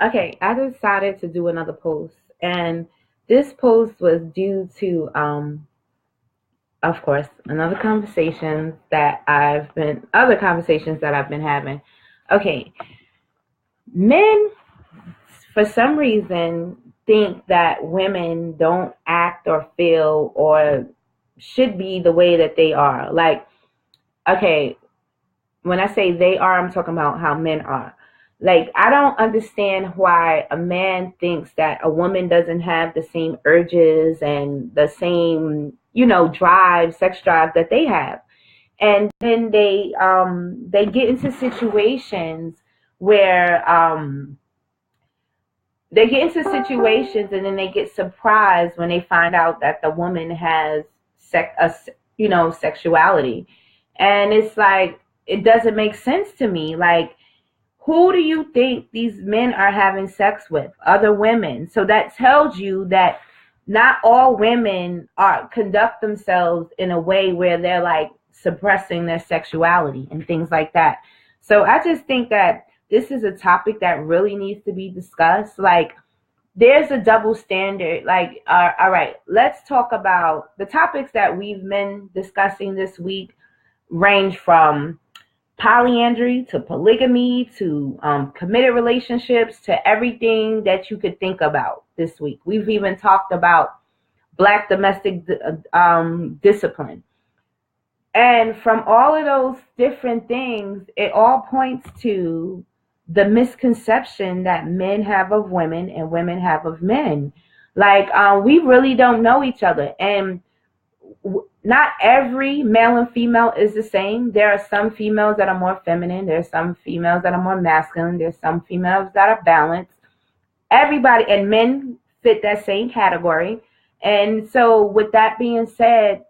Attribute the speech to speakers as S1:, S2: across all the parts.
S1: Okay, I decided to do another post, and this post was due to, of course, other conversations that I've been having. Okay, men, for some reason, think that women don't act or feel or should be the way that they are. Like, okay, when I say they are, I'm talking about how men are. Like, I don't understand why a man thinks that a woman doesn't have the same urges and the same, drive, sex drive that they have. And then they get into situations where and then they get surprised when they find out that the woman has sexuality. And it's like, it doesn't make sense to me. Like, who do you think these men are having sex with? Other women. So that tells you that not all women are conduct themselves in a way where they're like suppressing their sexuality and things like that. So I just think that this is a topic that really needs to be discussed. Like, there's a double standard. Like, all right, let's talk about the topics that we've been discussing this week. Range from polyandry to polygamy to committed relationships to everything that you could think about this week. We've even talked about black domestic discipline. And from all of those different things, it all points to the misconception that men have of women and women have of men. Like, we really don't know each other. And not every male and female is the same. There are some females that are more feminine. There's some females that are more masculine. There's some females that are balanced. Everybody and men fit that same category. And so, with that being said,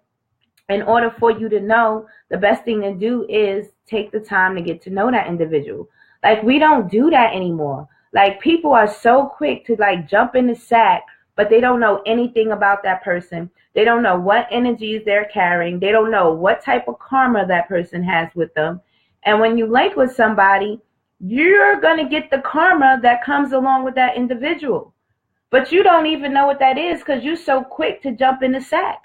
S1: in order for you to know, the best thing to do is take the time to get to know that individual. Like, we don't do that anymore. Like, people are so quick to like jump in the sack, but they don't know anything about that person. They don't know what energies they're carrying. They don't know what type of karma that person has with them. And when you link with somebody, you're going to get the karma that comes along with that individual. But you don't even know what that is because you're so quick to jump in the sack.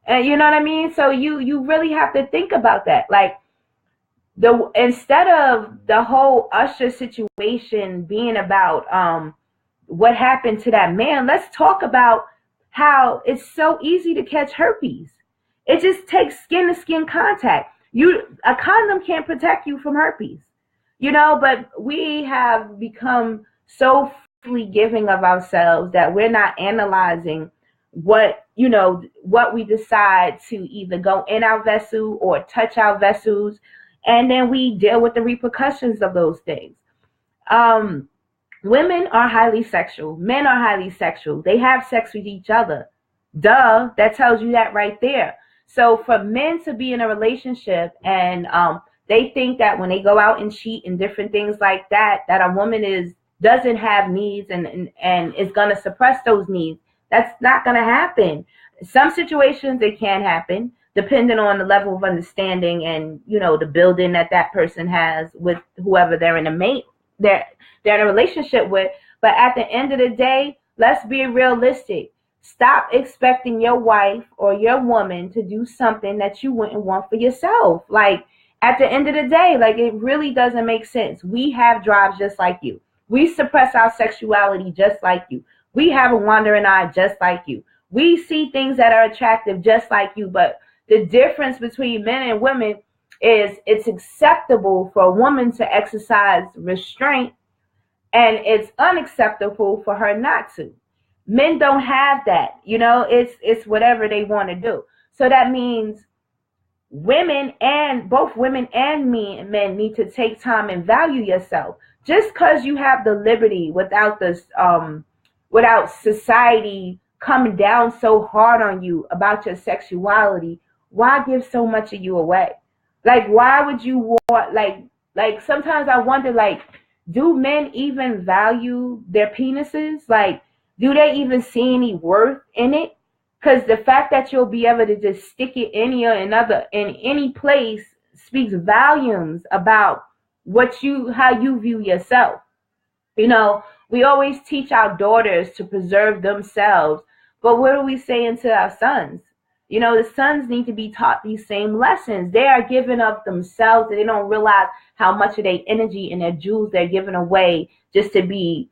S1: And you know what I mean? So you really have to think about that. Like, the instead of the whole Usher situation being about what happened to that man, let's talk about how it's so easy to catch herpes. It just takes skin to skin contact. A condom can't protect you from herpes. But we have become so freely giving of ourselves that we're not analyzing what we decide to either go in our vessel or touch our vessels, and then we deal with the repercussions of those things. um Women are highly sexual, men are highly sexual, they have sex with each other. Duh, that tells you that right there. So for men to be in a relationship and they think that when they go out and cheat and different things like that, that a woman doesn't have needs and is going to suppress those needs. That's not going to happen. Some situations it can happen depending on the level of understanding and the building that person has with whoever they're in a relationship with. But at the end of the day, let's be realistic. Stop expecting your wife or your woman to do something that you wouldn't want for yourself. Like, at the end of the day, like, it really doesn't make sense. We have drives just like you. We suppress our sexuality just like you. We have a wandering eye just like you. We see things that are attractive just like you. But the difference between men and women is it's acceptable for a woman to exercise restraint and it's unacceptable for her not to. Men don't have that. It's whatever they want to do. So that means both women and men need to take time and value yourself. Just because you have the liberty without society coming down so hard on you about your sexuality, why give so much of you away? Like, why would you want, like sometimes I wonder, like, do men even value their penises? Like, do they even see any worth in it? Because the fact that you'll be able to just stick it in any place speaks volumes about how you view yourself. You know, We always teach our daughters to preserve themselves, but what are we saying to our sons? You know, the sons need to be taught these same lessons. They are giving up themselves, and they don't realize how much of their energy and their jewels they're giving away just to be.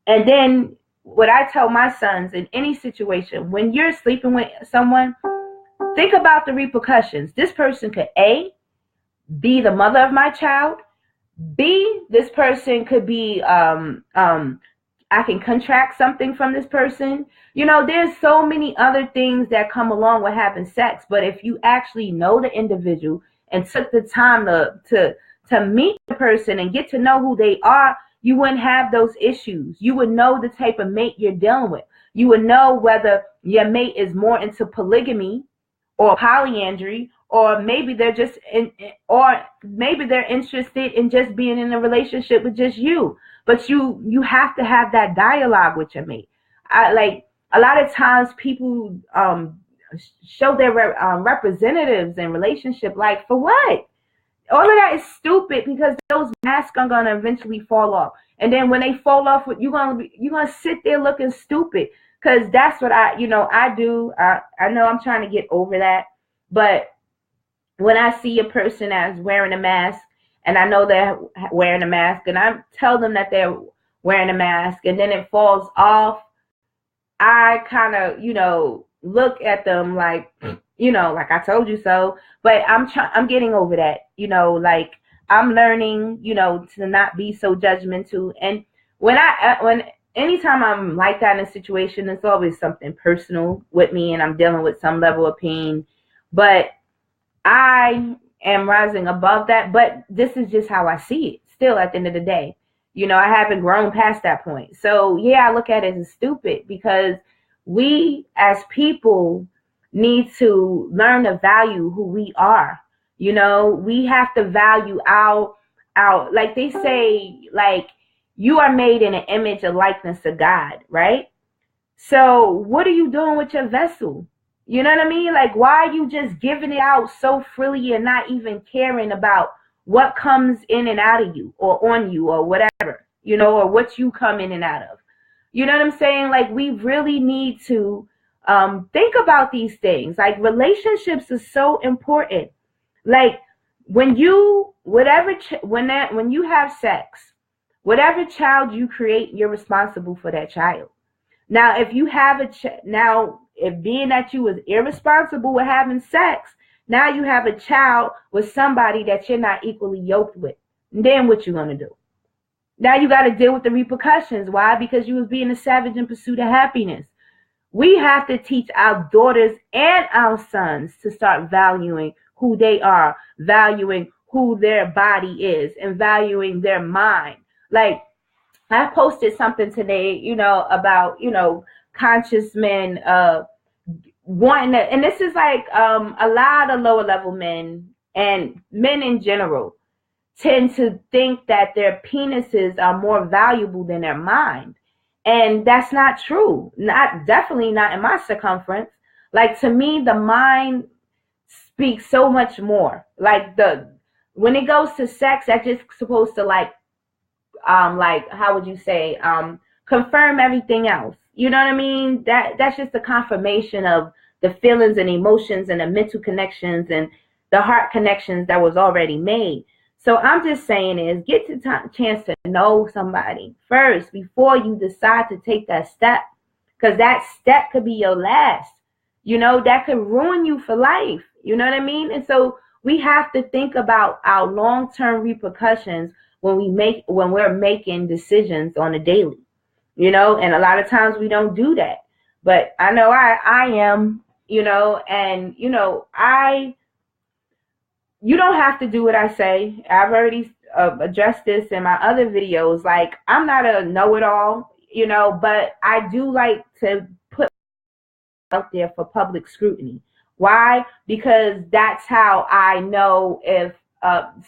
S1: And then what I tell my sons in any situation, when you're sleeping with someone, think about the repercussions. This person could A, be the mother of my child. B, this person could be I can contract something from this person. You know, there's so many other things that come along with having sex. But if you actually know the individual and took the time to meet the person and get to know who they are, you wouldn't have those issues. You would know the type of mate you're dealing with. You would know whether your mate is more into polygamy or polyandry, or maybe they're just or maybe they're interested in just being in a relationship with just you. But you have to have that dialogue with your mate. Like a lot of times people show their representatives in relationship, like, for what? All of that is stupid, because those masks are gonna eventually fall off, and then when they fall off, you're gonna sit there looking stupid. Because that's what I do. I know I'm trying to get over that, but when I see a person that's wearing a mask, and I know they're wearing a mask, and I tell them that they're wearing a mask, and then it falls off, I kind of, look at them like, like I told you so. But I'm getting over that, like I'm learning, to not be so judgmental. And anytime I'm like that in a situation, it's always something personal with me, and I'm dealing with some level of pain. But I am rising above that, but this is just how I see it still at the end of the day. I haven't grown past that point. So yeah, I look at it as stupid, because we as people need to learn to value who we are. We have to value our, like they say, like, you are made in an image and likeness of God, right? So what are you doing with your vessel? You know what I mean? Like, why are you just giving it out so freely and not even caring about what comes in and out of you or on you or whatever, or what you come in and out of? You know what I'm saying? Like, we really need to think about these things. Like, relationships is so important. Like, when you have sex, whatever child you create, you're responsible for that child. Now, if you have if being that you was irresponsible with having sex, now you have a child with somebody that you're not equally yoked with. And then what you gonna do? Now you got to deal with the repercussions. Why? Because you was being a savage in pursuit of happiness. We have to teach our daughters and our sons to start valuing who they are, valuing who their body is, and valuing their mind. Like, I posted something today, about, conscious men wanting to, and this is like a lot of lower level men and men in general tend to think that their penises are more valuable than their mind. And that's not true. Definitely not in my circumference. Like, to me, the mind speaks so much more. Like, when it goes to sex, that's just supposed to like how would you say, confirm everything else. You know what I mean? That's just a confirmation of the feelings and emotions and the mental connections and the heart connections that was already made. So I'm just saying is, get the chance to know somebody first before you decide to take that step, because that step could be your last. That could ruin you for life. You know what I mean? And so we have to think about our long-term repercussions when we're making decisions on a daily. And a lot of times we don't do that. But I know I am, and you don't have to do what I say. I've already addressed this in my other videos. Like, I'm not a know-it-all, but I do like to put out there for public scrutiny. Why? Because that's how I know if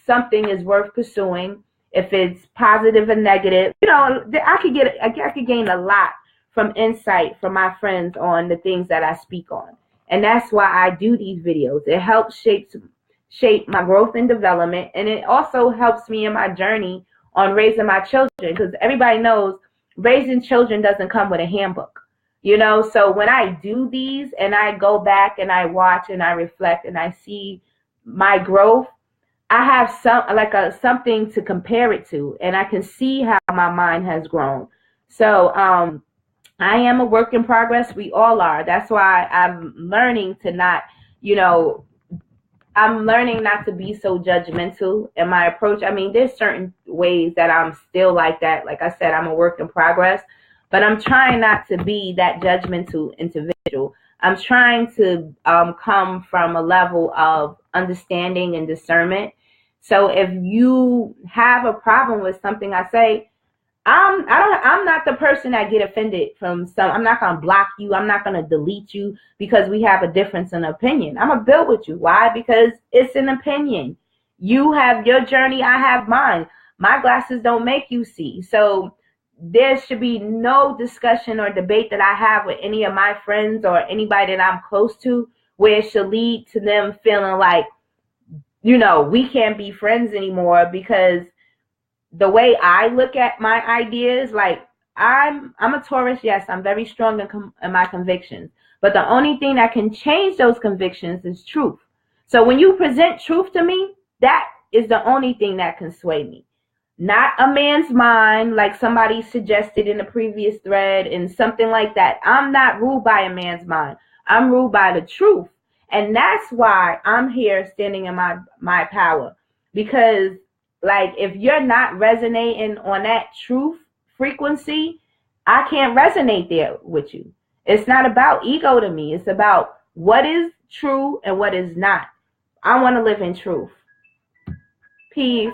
S1: something is worth pursuing, if it's positive or negative. I could gain a lot from insight from my friends on the things that I speak on. And that's why I do these videos. It helps shape my growth and development, and it also helps me in my journey on raising my children, because everybody knows raising children doesn't come with a handbook, you know? So when I do these and I go back and I watch and I reflect and I see my growth, I have something to compare it to, and I can see how my mind has grown. So I am a work in progress. We all are. That's why I'm learning to not, you know, I'm learning not to be so judgmental in my approach. I mean, there's certain ways that I'm still like that. Like I said, I'm a work in progress, but I'm trying not to be that judgmental individual. I'm trying to come from a level of understanding and discernment. So if you have a problem with something I say, I'm not the person that get offended from some. I'm not gonna block you. I'm not gonna delete you because we have a difference in opinion. I'm gonna build with you. Why? Because it's an opinion. You have your journey, I have mine. My glasses don't make you see. So there should be no discussion or debate that I have with any of my friends or anybody that I'm close to where it should lead to them feeling like, you know, we can't be friends anymore, because the way I look at my ideas, like I'm a Taurus. Yes, I'm very strong in my convictions, but the only thing that can change those convictions is truth. So when you present truth to me, that is the only thing that can sway me. Not a man's mind, like somebody suggested in the previous thread and something like that. I'm not ruled by a man's mind. I'm ruled by the truth. And that's why I'm here standing in my power. Because like, if you're not resonating on that truth frequency, I can't resonate there with you. It's not about ego to me. It's about what is true and what is not. I want to live in truth. Peace.